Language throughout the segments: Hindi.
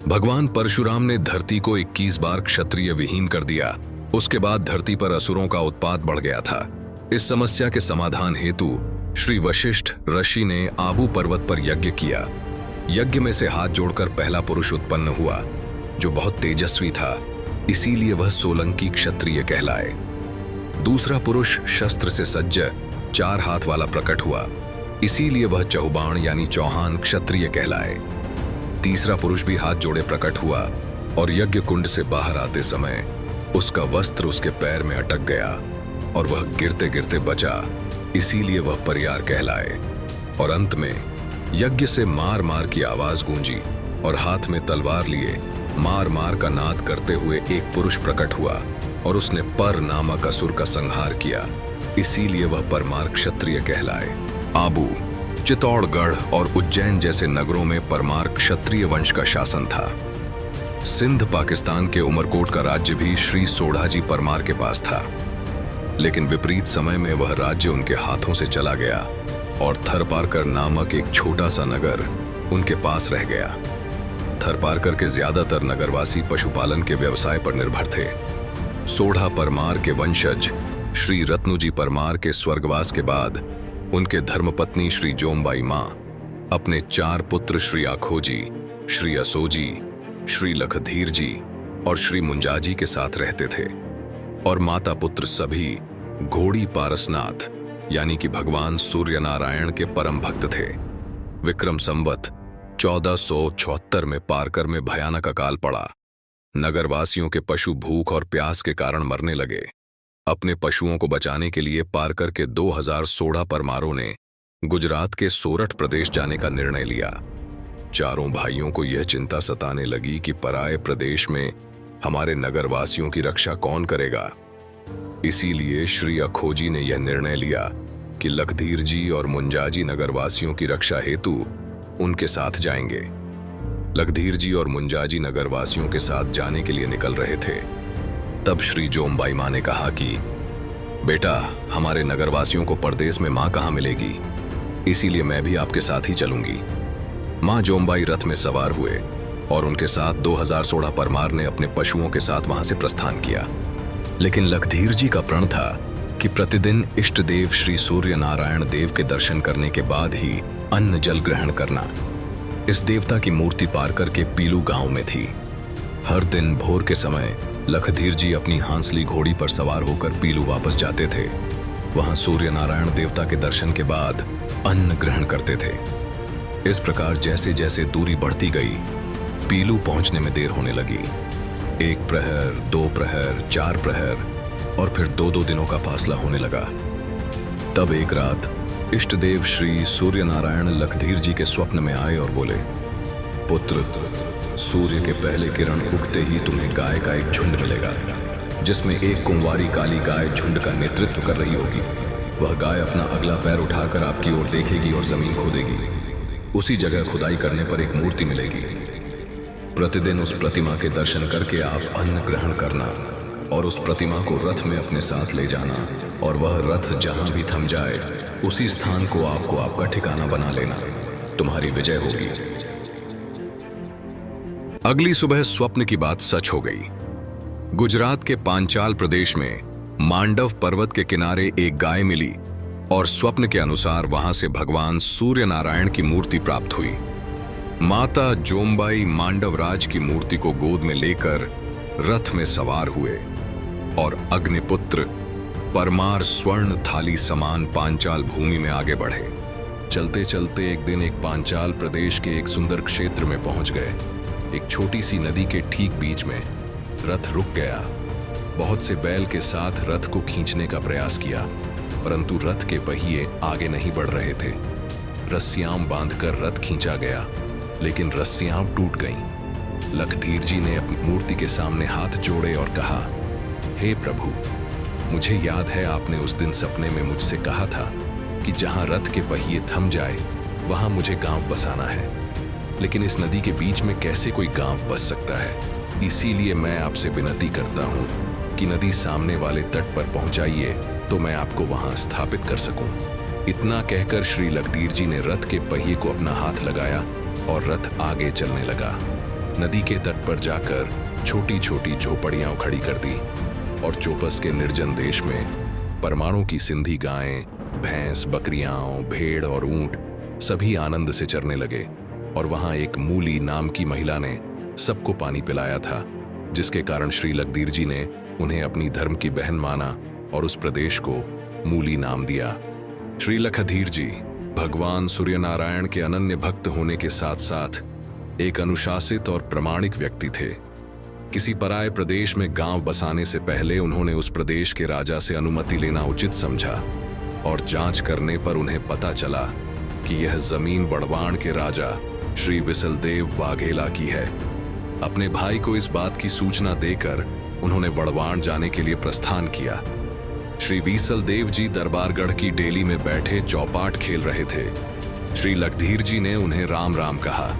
भगवान परशुराम ने धरती को 21 बार क्षत्रिय विहीन कर दिया। उसके बाद धरती पर असुरों का उत्पात बढ़ गया था। इस समस्या के समाधान हेतु श्री वशिष्ठ ऋषि ने आबू पर्वत पर यज्ञ किया। यज्ञ में से हाथ जोड़कर पहला पुरुष उत्पन्न हुआ, जो बहुत तेजस्वी था, इसीलिए वह सोलंकी क्षत्रिय कहलाए। दूसरा पुरुष शस्त्र से सज्ज 4 हाथ वाला प्रकट हुआ, इसीलिए वह चहुबाण यानी चौहान क्षत्रिय कहलाए। तीसरा पुरुष भी हाथ जोड़े प्रकट हुआ और यज्ञ कुंड से बाहर आते समय उसका वस्त्र उसके पैर में अटक गया और वह गिरते गिरते बचा, इसीलिए वह परियार कहलाए। और अंत में यज्ञ से मार मार की आवाज गूंजी और हाथ में तलवार लिए मार मार का नाद करते हुए एक पुरुष प्रकट हुआ और उसने पर नामक असुर का संहार किया, इसीलिए वह परमार क्षत्रिय कहलाए। आबू, चित्तौड़गढ़ और उज्जैन जैसे नगरों में परमार क्षत्रिय वंश का शासन था। सिंध पाकिस्तान के उमरकोट का राज्य भी श्री सोढ़ाजी परमार के पास था, लेकिन विपरीत समय में वह राज्य उनके हाथों से चला गया और थरपारकर नामक एक छोटा सा नगर उनके पास रह गया। थरपारकर के ज्यादातर नगरवासी पशुपालन के व्यवसाय पर निर्भर थे। सोढ़ा परमार के वंशज श्री रत्नुजी परमार के स्वर्गवास के बाद उनके धर्मपत्नी श्री जोमबाई मां अपने 4 पुत्र श्री आखोजी, श्री असोजी, श्री लखधीरजी और श्री मुंजाजी के साथ रहते थे और माता पुत्र सभी घोड़ी पारसनाथ यानी कि भगवान सूर्य नारायण के परम भक्त थे। विक्रम संवत 1476 में पारकर में भयानक अकाल पड़ा। नगरवासियों के पशु भूख और प्यास के कारण मरने लगे। अपने पशुओं को बचाने के लिए पारकर के 2016 परमारों ने गुजरात के सोरठ प्रदेश जाने का निर्णय लिया। चारों भाइयों को यह चिंता सताने लगी कि पराये प्रदेश में हमारे नगरवासियों की रक्षा कौन करेगा। इसीलिए श्री अखोजी ने यह निर्णय लिया कि लखधीर जी और मुंजाजी नगरवासियों की रक्षा हेतु उनके साथ जाएंगे। लखधीर जी और मुंजाजी नगरवासियों के साथ जाने के लिए निकल रहे थे। तब श्री जोमबाई मां ने कहा कि बेटा, हमारे नगरवासियों को परदेश में मां कहाँ मिलेगी, इसीलिए मैं भी आपके साथ ही चलूंगी। मां जोमबाई रथ में सवार हुए और उनके साथ 2016 परमार ने अपने पशुओं के साथ वहां से प्रस्थान किया। लेकिन लखधीर जी का प्रण था कि प्रतिदिन इष्ट देव श्री सूर्य नारायण देव के दर्शन करने के बाद ही अन्न जल ग्रहण करना। इस देवता की मूर्ति पारकर के पीलू गांव में थी। हर दिन भोर के समय लखधीर जी अपनी हांसली घोड़ी पर सवार होकर पीलू वापस जाते थे। वहां सूर्य नारायण देवता के दर्शन के बाद अन्न ग्रहण करते थे। इस प्रकार जैसे जैसे दूरी बढ़ती गई, पीलू पहुंचने में देर होने लगी। 1 प्रहर, 2 प्रहर, 4 प्रहर और फिर 2-2 दिनों का फासला होने लगा। तब एक रात इष्ट देव श्री सूर्य नारायण लखधीर जी के स्वप्न में आए और बोले, पुत्र, सूर्य के पहले किरण उगते ही तुम्हें गाय का एक झुंड मिलेगा, जिसमें एक कुंवारी काली गाय झुंड का नेतृत्व कर रही होगी। वह गाय अपना अगला पैर उठाकर आपकी ओर देखेगी और जमीन खोदेगी। उसी जगह खुदाई करने पर एक मूर्ति मिलेगी। प्रतिदिन उस प्रतिमा के दर्शन करके आप अन्न ग्रहण करना और उस प्रतिमा को रथ में अपने साथ ले जाना, और वह रथ जहां भी थम जाए उसी स्थान को आपको आपका ठिकाना बना लेना। तुम्हारी विजय होगी। अगली सुबह स्वप्न की बात सच हो गई। गुजरात के पांचाल प्रदेश में मांडव पर्वत के किनारे एक गाय मिली और स्वप्न के अनुसार वहां से भगवान सूर्य नारायण की मूर्ति प्राप्त हुई। माता जोमबाई मांडवराज की मूर्ति को गोद में लेकर रथ में सवार हुए और अग्निपुत्र परमार स्वर्ण थाली समान पांचाल भूमि में आगे बढ़े। चलते चलते एक दिन एक पांचाल प्रदेश के एक सुंदर क्षेत्र में पहुंच गए। एक छोटी सी नदी के ठीक बीच में रथ रुक गया। बहुत से बैल के साथ रथ को खींचने का प्रयास किया, परंतु रथ के पहिए आगे नहीं बढ़ रहे थे। रस्सियां बांधकर रथ खींचा गया, लेकिन रस्सियां टूट गईं। लखधीर जी ने अपनी मूर्ति के सामने हाथ जोड़े और कहा, हे प्रभु, मुझे याद है आपने उस दिन सपने में मुझसे कहा था कि जहां रथ के पहिए थम जाए वहां मुझे गांव बसाना है। लेकिन इस नदी के बीच में कैसे कोई गांव बस सकता है? इसीलिए मैं आपसे विनती करता हूँ कि नदी सामने वाले तट पर पहुंचाइए तो मैं आपको वहां स्थापित कर सकूं। इतना कहकर श्री लखधीर जी ने रथ के पहिए को अपना हाथ लगाया और रथ आगे चलने लगा। नदी के तट पर जाकर छोटी छोटी झोपड़ियां खड़ी कर दी और चोपस के निर्जन देश में परमाणु की सिंधी गायें, भैंस, बकरियां, भेड़ और ऊंट सभी आनंद से चरने लगे। और वहां एक मूली नाम की महिला ने सबको पानी पिलाया था, जिसके कारण श्री लखधीर जी ने उन्हें अपनी धर्म की बहन माना और उस प्रदेश को मूली नाम दिया। श्री लखधीर जी भगवान सूर्यनारायण के अनन्य भक्त होने के साथ साथ एक अनुशासित और प्रामाणिक व्यक्ति थे। किसी पराये प्रदेश में गांव बसाने से पहले उन्होंने उस प्रदेश के राजा से अनुमति लेना उचित समझा और जांच करने पर उन्हें पता चला कि यह जमीन वड़वाण के राजा श्री विसलदेव वाघेला की है। अपने भाई को इस बात की सूचना देकर उन्होंने वड़वाण जाने के लिए प्रस्थान किया। श्री विसलदेव जी दरबारगढ़ की डेली में बैठे चौपाट खेल रहे थे। श्री लखधीर जी ने उन्हें राम राम कहा।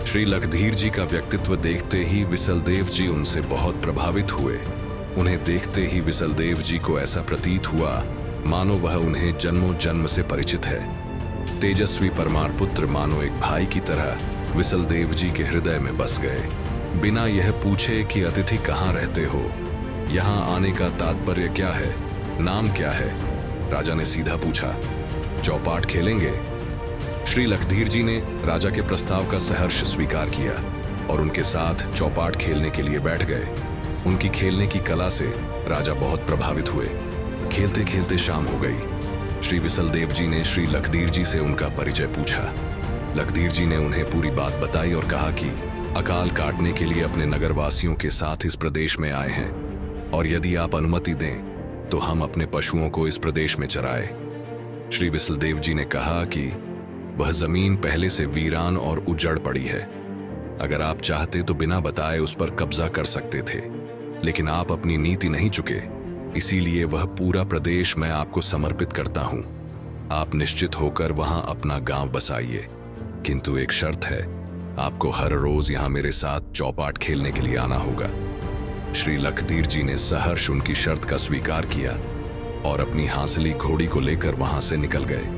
श्री लखधीर जी का व्यक्तित्व देखते ही विसलदेव जी उनसे बहुत प्रभावित हुए। उन्हें देखते ही विसलदेव जी को ऐसा प्रतीत हुआ मानो वह उन्हें जन्मों जन्म से परिचित है। तेजस्वी परमार पुत्र मानो एक भाई की तरह विसलदेव जी के हृदय में बस गए। बिना यह पूछे कि अतिथि कहाँ रहते हो, यहाँ आने का तात्पर्य क्या है, नाम क्या है, राजा ने सीधा पूछा। चौपाट खेलेंगे? श्री लखधीर जी ने राजा के प्रस्ताव का सहर्ष स्वीकार किया और उनके साथ चौपाट खेलने के लिए बैठ गए। उनकी खेलने की कला से राजा बहुत प्रभावित हुए। खेलते खेलते शाम हो गई। श्री विसलदेव जी ने श्री लखधीर जी से उनका परिचय पूछा। लखधीर जी ने उन्हें पूरी बात बताई और कहा कि अकाल काटने के लिए अपने नगरवासियों के साथ इस प्रदेश में आए हैं और यदि आप अनुमति दें तो हम अपने पशुओं को इस प्रदेश में चराए। श्री विसलदेव जी ने कहा कि वह जमीन पहले से वीरान और उजड़ पड़ी है। अगर आप चाहते तो बिना बताए उस पर कब्जा कर सकते थे, लेकिन आप अपनी नीति नहीं चुके, इसीलिए वह पूरा प्रदेश मैं आपको समर्पित करता हूं। आप निश्चित होकर वहां अपना गांव बसाइए, किंतु एक शर्त है, आपको हर रोज यहां मेरे साथ चौपाट खेलने के लिए आना होगा। श्री लखधीर जी ने सहर्ष उनकी शर्त का स्वीकार किया और अपनी हांसली घोड़ी को लेकर वहां से निकल गए।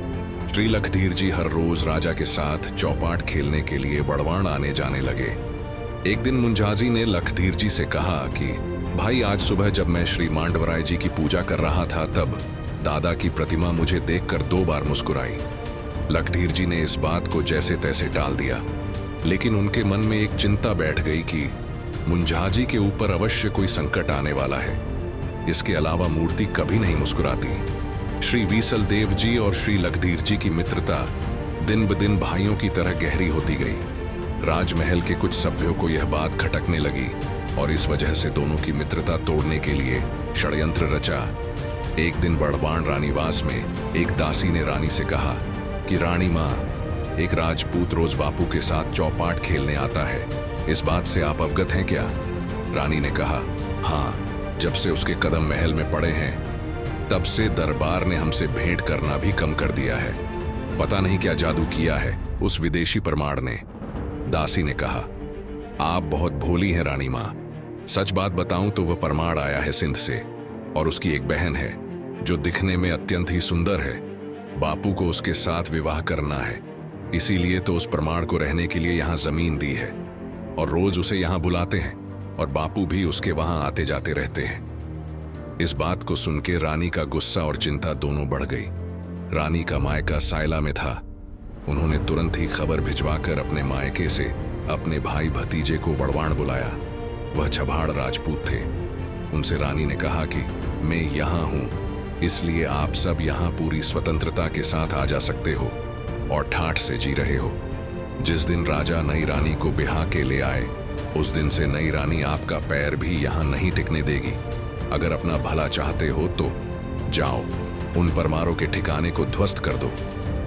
श्री लखधीर जी हर रोज राजा के साथ चौपाट खेलने के लिए वड़वाण आने जाने लगे। एक दिन मुंजाजी ने लखधीर जी से कहा कि भाई, आज सुबह जब मैं श्री मांडवराय जी की पूजा कर रहा था तब दादा की प्रतिमा मुझे देखकर 2 बार मुस्कुराई। लखधीर जी ने इस बात को जैसे तैसे टाल दिया, लेकिन उनके मन में एक चिंता बैठ गई कि मुंजाजी के ऊपर अवश्य कोई संकट आने वाला है। इसके अलावा मूर्ति कभी नहीं मुस्कुराती। श्री विसलदेव जी और श्री लखधीर जी की मित्रता दिन ब दिन भाइयों की तरह गहरी होती गई। राजमहल के कुछ सभ्यों को यह बात खटकने लगी और इस वजह से दोनों की मित्रता तोड़ने के लिए षड्यंत्र रचा। एक दिन वड़वाण रानीवास में एक दासी ने रानी से कहा कि रानी माँ, एक राजपूत रोज बापू के साथ चौपाट खेलने आता है, इस बात से आप अवगत हैं क्या? रानी ने कहा, हाँ, जब से उसके कदम महल में पड़े हैं तब से दरबार ने हमसे भेंट करना भी कम कर दिया है। पता नहीं क्या जादू किया है उस विदेशी परमार ने। दासी ने कहा, आप बहुत भोली हैं रानी माँ। सच बात बताऊं तो वह परमार आया है सिंध से और उसकी एक बहन है जो दिखने में अत्यंत ही सुंदर है। बापू को उसके साथ विवाह करना है, इसीलिए तो उस परमार को रहने के लिए यहाँ जमीन दी है और रोज उसे यहाँ बुलाते हैं और बापू भी उसके वहां आते जाते रहते हैं। इस बात को सुनकर रानी का गुस्सा और चिंता दोनों बढ़ गई। रानी का मायका सायला में था। उन्होंने तुरंत ही खबर भिजवाकर अपने मायके से अपने भाई भतीजे को वड़वाण बुलाया। वह छबाड़ राजपूत थे। उनसे रानी ने कहा कि मैं यहाँ हूँ, इसलिए आप सब यहाँ पूरी स्वतंत्रता के साथ आ जा सकते हो और ठाठ से जी रहे हो। जिस दिन राजा नई रानी को ब्याह के ले आए, उस दिन से नई रानी आपका पैर भी यहाँ नहीं टिकने देगी। अगर अपना भला चाहते हो तो जाओ, उन परमारों के ठिकाने को ध्वस्त कर दो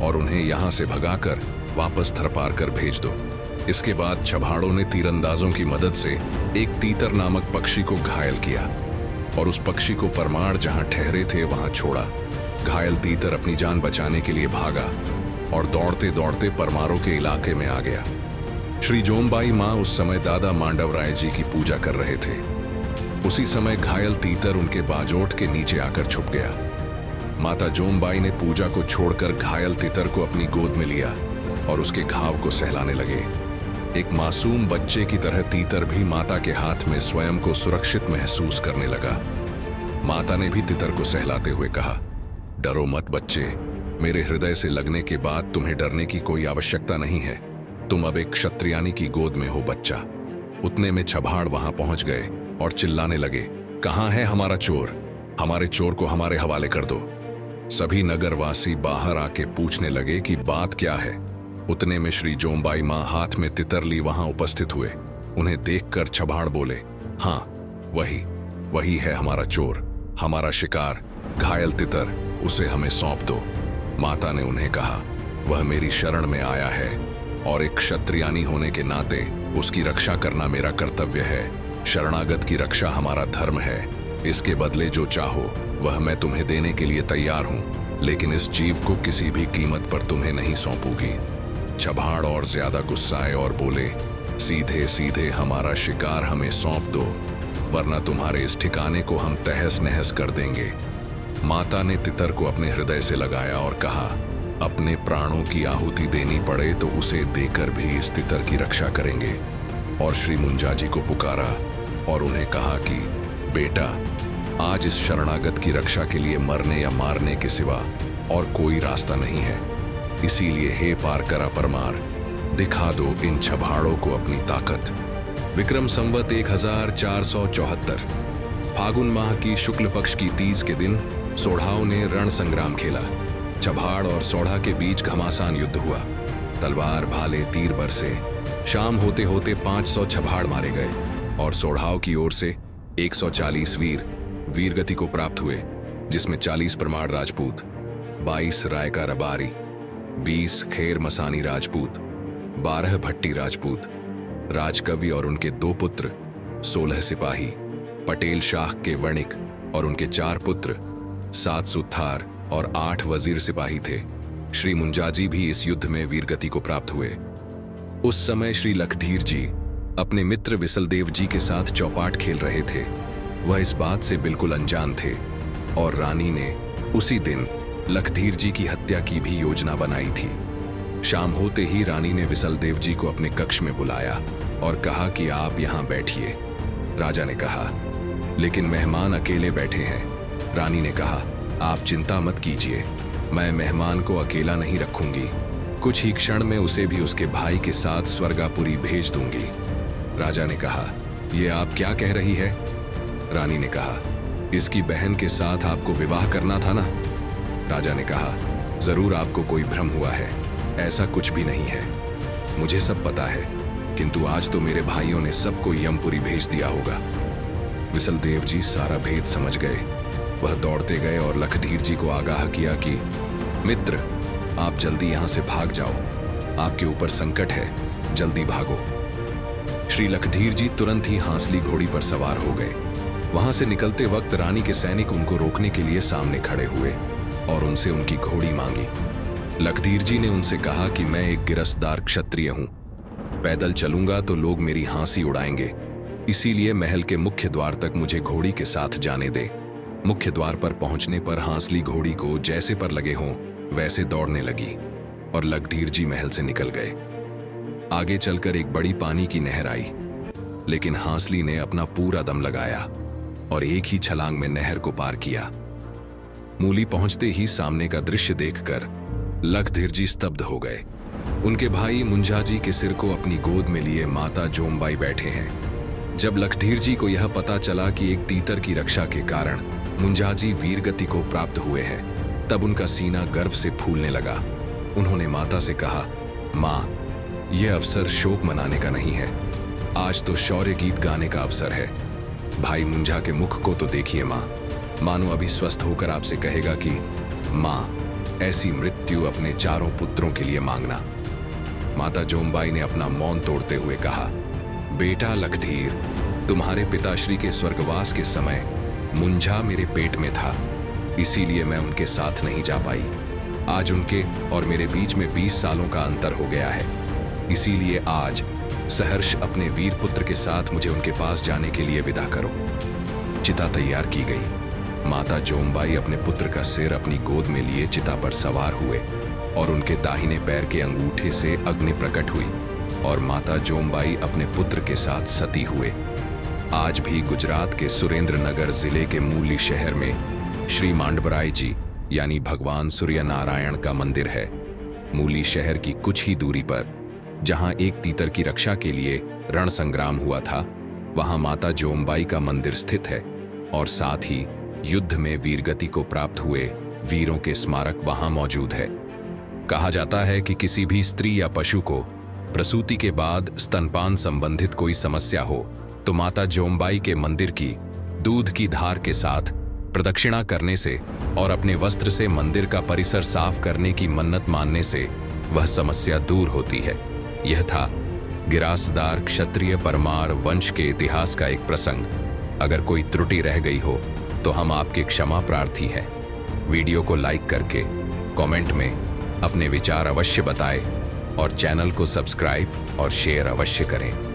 और उन्हें यहाँ से भगाकर वापस थरपार कर भेज दो। इसके बाद छबाड़ों ने तीरंदाजों की मदद से एक तीतर नामक पक्षी को घायल किया और उस पक्षी को परमार जहां ठहरे थे वहां छोड़ा। घायल तीतर अपनी जान बचाने के लिए भागा और दौड़ते दौड़ते परमारों के इलाके में आ गया। श्री जोमबाई माँ उस समय दादा मांडवराय जी की पूजा कर रहे थे। उसी समय घायल तीतर उनके बाजोट के नीचे आकर छुप गया। माता जोमबाई ने पूजा को छोड़कर घायल तीतर को अपनी गोद में लिया और उसके घाव को सहलाने लगे। एक मासूम बच्चे की तरह तीतर भी माता के हाथ में स्वयं को सुरक्षित महसूस करने लगा। माता ने भी तितर को सहलाते हुए कहा, डरो मत बच्चे, मेरे हृदय से लगने के बाद तुम्हें डरने की कोई आवश्यकता नहीं है। तुम अब एक क्षत्रियानी की गोद में हो बच्चा। उतने में छभाड़ वहां पहुंच गए और चिल्लाने लगे, कहां है हमारा चोर? हमारे चोर को हमारे हवाले कर दो। सभी नगरवासी बाहर आके पूछने लगे कि बात क्या है। उतने में श्री जोमबाई मां हाथ में तितर ली वहां उपस्थित हुए। उन्हें देखकर छभाड़ बोले, हाँ वही है हमारा चोर, हमारा शिकार, घायल तितर, उसे हमें सौंप दो। माता ने उन्हें कहा, वह मेरी शरण में आया है और एक क्षत्रियानी होने के नाते उसकी रक्षा करना मेरा कर्तव्य है। शरणागत की रक्षा हमारा धर्म है। इसके बदले जो चाहो वह मैं तुम्हें देने के लिए तैयार हूं, लेकिन इस जीव को किसी भी कीमत पर तुम्हें नहीं सौंपूंगी। छभाड़ और ज्यादा गुस्साए और बोले, सीधे सीधे हमारा शिकार हमें सौंप दो, वरना तुम्हारे इस ठिकाने को हम तहस नहस कर देंगे। माता ने तितर को अपने हृदय से लगाया और कहा, अपने प्राणों की आहुति देनी पड़े तो उसे देकर भी इस तितर की रक्षा करेंगे। और श्री मुंजाजी को पुकारा और उन्हें कहा कि बेटा, आज इस शरणागत की रक्षा के लिए मरने या मारने के सिवा और कोई रास्ता नहीं है। इसीलिए हे पारकरा परमार, दिखा दो इन छभाड़ों को अपनी ताकत। विक्रम संवत 1474 फागुन माह की शुक्ल पक्ष की तीज के दिन सोढ़ाओं ने रण संग्राम खेला। छभाड़ और सोढ़ा के बीच घमासान युद्ध हुआ। तलवार, भाले, तीर बरसे। शाम होते होते 500 छभाड़ मारे गए और सोढ़ाओं की ओर से 140 वीरगति को प्राप्त हुए, जिसमें 40 परमार राजपूत, 22 रायका रबारी, 20 खेर मसानी राजपूत, 12 भट्टी राजपूत, राजकवि और उनके 2 पुत्र, 16 सिपाही, पटेल शाह के वणिक और उनके 4 पुत्र, 7 सुथार और 8 वजीर सिपाही थे। श्री मुंजाजी भी इस युद्ध में वीरगति को प्राप्त हुए। उस समय श्री लखधीर जी अपने मित्र विसलदेव जी के साथ चौपाट खेल रहे थे। वह इस बात से बिल्कुल अनजान थे और रानी ने उसी दिन लखधीर जी की हत्या की भी योजना बनाई थी। शाम होते ही रानी ने विसलदेव जी को अपने कक्ष में बुलाया और कहा कि आप यहां बैठिए। राजा ने कहा, लेकिन मेहमान अकेले बैठे हैं। रानी ने कहा, आप चिंता मत कीजिए, मैं मेहमान को अकेला नहीं रखूंगी। कुछ ही क्षण में उसे भी उसके भाई के साथ स्वर्गापुरी भेज दूंगी। राजा ने कहा, यह आप क्या कह रही है? रानी ने कहा, इसकी बहन के साथ आपको विवाह करना था ना? राजा ने कहा, जरूर आपको कोई भ्रम हुआ है, ऐसा कुछ भी नहीं है। मुझे सब पता है, किंतु आज तो मेरे भाइयों ने सबको यमपुरी भेज दिया होगा। विसलदेव जी सारा भेद समझ गए। वह दौड़ते गए और लखधीर जी को आगाह किया कि मित्र, आप जल्दी यहां से भाग जाओ, आपके ऊपर संकट है, जल्दी भागो। श्री लखधीर जी तुरंत ही हांसली घोड़ी पर सवार हो गए। वहां से निकलते वक्त रानी के सैनिक उनको रोकने के लिए सामने खड़े हुए और उनसे उनकी घोड़ी मांगी। लखधीर जी ने उनसे कहा कि मैं एक गिरफ्तार क्षत्रिय हूं, पैदल चलूंगा तो लोग मेरी हंसी उड़ाएंगे, इसीलिए महल के मुख्य द्वार तक मुझे घोड़ी के साथ जाने दे। मुख्य द्वार पर पहुंचने पर हांसली घोड़ी को जैसे पर लगे हों वैसे दौड़ने लगी और लखधीर जी महल से निकल गए। आगे चलकर एक बड़ी पानी की नहर आई, लेकिन हांसली ने अपना पूरा दम लगाया और एक ही छलांग में नहर को पार किया। मूली पहुंचते ही सामने का दृश्य देखकर लखधीर जी स्तब्ध हो गए। उनके भाई मुंजाजी के सिर को अपनी गोद में लिए माता जोमबाई बैठे हैं। जब लखधीर जी को यह पता चला कि एक तीतर की रक्षा के कारण मुंजाजी वीरगति को प्राप्त हुए हैं, तब उनका सीना गर्व से फूलने लगा। उन्होंने माता से कहा, माँ, यह अवसर शोक मनाने का नहीं है, आज तो शौर्य गीत गाने का अवसर है। भाई मुंजा के मुख को तो देखिए माँ, मानो अभी स्वस्थ होकर आपसे कहेगा कि माँ, ऐसी मृत्यु अपने चारों पुत्रों के लिए मांगना। माता जोमबाई ने अपना मौन तोड़ते हुए कहा, बेटा लखधीर, तुम्हारे पिताश्री के स्वर्गवास के समय मुंजा मेरे पेट में था, इसीलिए मैं उनके साथ नहीं जा पाई। आज उनके और मेरे बीच में 20 सालों का अंतर हो गया है, इसीलिए आज सहर्ष अपने वीर पुत्र के साथ मुझे उनके पास जाने के लिए विदा करो। चिता तैयार की गई। माता जोमबाई अपने पुत्र का सिर अपनी गोद में लिए चिता पर सवार हुए और उनके दाहिने पैर के अंगूठे से अग्नि प्रकट हुई। और माता जोमबाई अपने पुत्र के साथ सती हुए। आज भी गुजरात के सुरेंद्रनगर जिले के मूली शहर में श्री मांडवराय जी यानी भगवान सूर्य नारायण का मंदिर है। मूली शहर की कुछ ही दूरी पर जहां एक तीतर की रक्षा के लिए रण संग्राम हुआ था, वहां माता जोमबाई का मंदिर स्थित है और साथ ही युद्ध में वीरगति को प्राप्त हुए वीरों के स्मारक वहां मौजूद है। कहा जाता है कि किसी भी स्त्री या पशु को प्रसूति के बाद स्तनपान संबंधित कोई समस्या हो तो माता जोमबाई के मंदिर की दूध की धार के साथ प्रदक्षिणा करने से और अपने वस्त्र से मंदिर का परिसर साफ करने की मन्नत मानने से वह समस्या दूर होती है। यह था गिरासदार क्षत्रिय परमार वंश के इतिहास का एक प्रसंग। अगर कोई त्रुटि रह गई हो तो हम आपके क्षमा प्रार्थी हैं। वीडियो को लाइक करके कमेंट में अपने विचार अवश्य बताएं और चैनल को सब्सक्राइब और शेयर अवश्य करें।